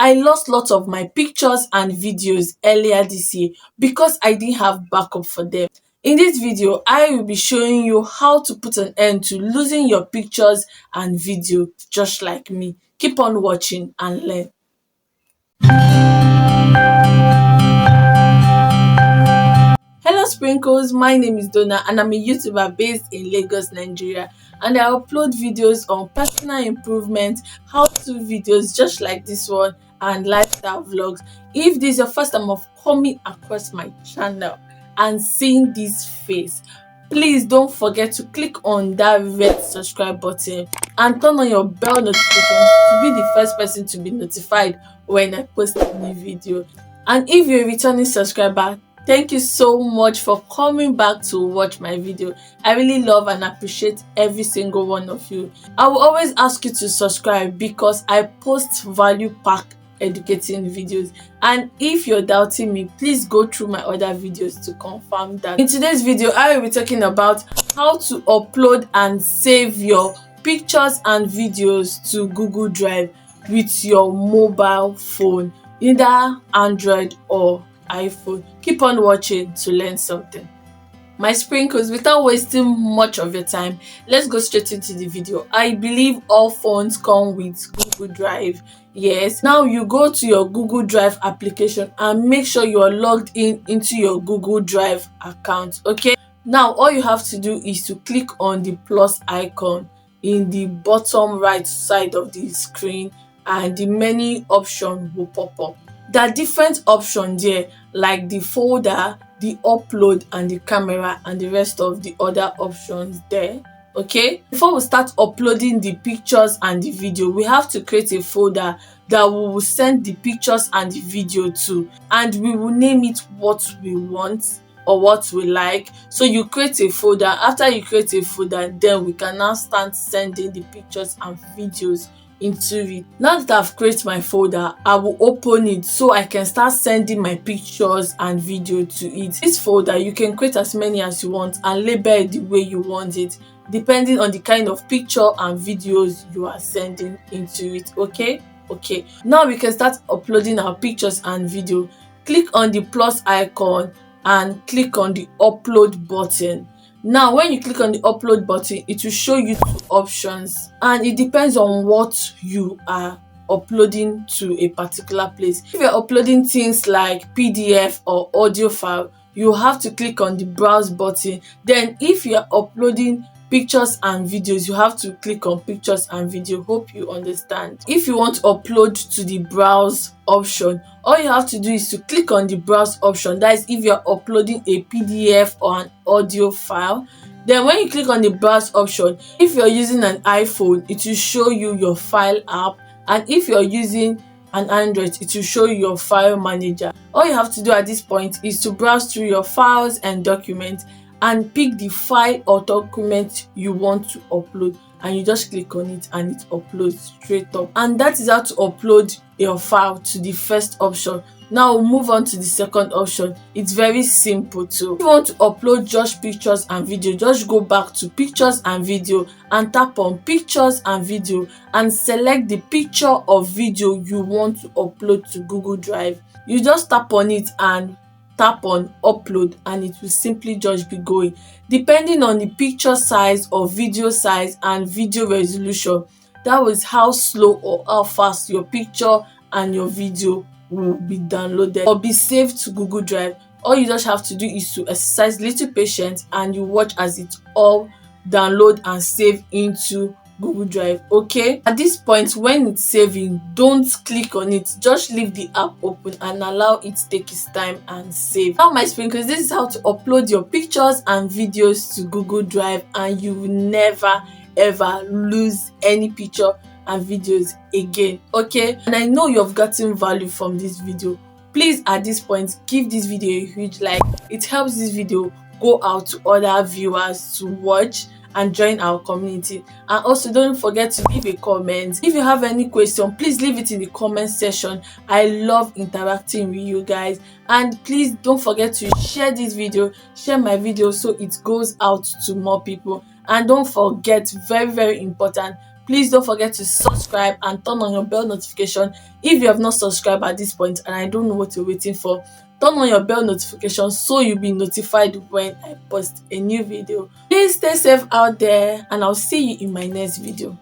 I lost lots of my pictures and videos earlier this year because I didn't have backup for them. In this video, I will be showing you how to put an end to losing your pictures and video just like me. Keep on watching and learn. Hello Sprinkles, my name is Donna and I'm a YouTuber based in Lagos, Nigeria, and I upload videos on personal improvement, how-to videos just like this one, and lifestyle vlogs. If this is your first time of coming across my channel and seeing this face, please don't forget to click on that red subscribe button and turn on your bell notifications to be the first person to be notified when I post a new video. And if you're a returning subscriber, thank you so much for coming back to watch my video. I really love and appreciate every single one of you. I will always ask you to subscribe because I post value packed educating videos, and if you're doubting me, please go through my other videos to confirm that. In today's video, I will be talking about how to upload and save your pictures and videos to Google Drive with your mobile phone, either Android or iPhone. Keep on watching to learn something. My sprinkles, without wasting much of your time, let's go straight into the video. I believe all phones come with Google Drive. Yes, now you go to your Google Drive application and make sure you are logged in into your Google Drive account. Okay, now all you have to do is to click on the plus icon in the bottom right side of the screen and the menu option will pop up. There are different options there, like the folder, the upload, and the camera, and the rest of the other options there. Okay, before we start uploading the pictures and the video, we have to create a folder that we will send the pictures and the video to, and we will name it what we want or what we like. So you create a folder. After you create a folder, then we can now start sending the pictures and videos into it. Now that I've created my folder, I will open it so I can start sending my pictures and video to it. This folder, you can create as many as you want and label it the way you want it, depending on the kind of picture and videos you are sending into it. Okay, now we can start uploading our pictures and video. Click on the plus icon and click on the upload button. Now when you click on the upload button, it will show you two options, and it depends on what you are uploading to a particular place. If you're uploading things like PDF or audio file, you have to click on the browse button. Then if you're uploading pictures and videos, you have to click on pictures and video. Hope you understand. If you want to upload to the browse option, all you have to do is to click on the browse option. That is if you're uploading a PDF or an audio file. Then when you click on the browse option, if you're using an iPhone, it will show you your file app, and if you're using an Android, it will show you your file manager. All you have to do at this point is to browse through your files and documents and pick the file or document you want to upload, and you just click on it and it uploads straight up. And that is how to upload your file to the first option. Now we'll move on to the second option. It's very simple too. If you want to upload just pictures and video, just go back to pictures and video and tap on pictures and video and select the picture or video you want to upload to Google Drive. You just tap on it and tap on upload, and it will simply just be going. Depending on the picture size or video size and video resolution, that was how slow or how fast your picture and your video will be downloaded or be saved to Google Drive. All you just have to do is to exercise little patience and you watch as it all download and save into Google Drive. Okay, at this point when it's saving, don't click on it, just leave the app open and allow it to take its time and save. Now my sprinkles, this is how to upload your pictures and videos to Google Drive, and you will never ever lose any picture and videos again. Okay, and I know you've gotten value from this video. Please at this point give this video a huge like. It helps this video go out to other viewers to watch and join our community. And also don't forget to leave a comment. If you have any question, please leave it in the comment section. I love interacting with you guys, and please don't forget to share this video, share my video so it goes out to more people. And don't forget, very important, Please don't forget to subscribe and turn on your bell notification if you have not subscribed at this point and I don't know what you're waiting for. Turn on your bell notification so you'll be notified when I post a new video. Please stay safe out there and I'll see you in my next video.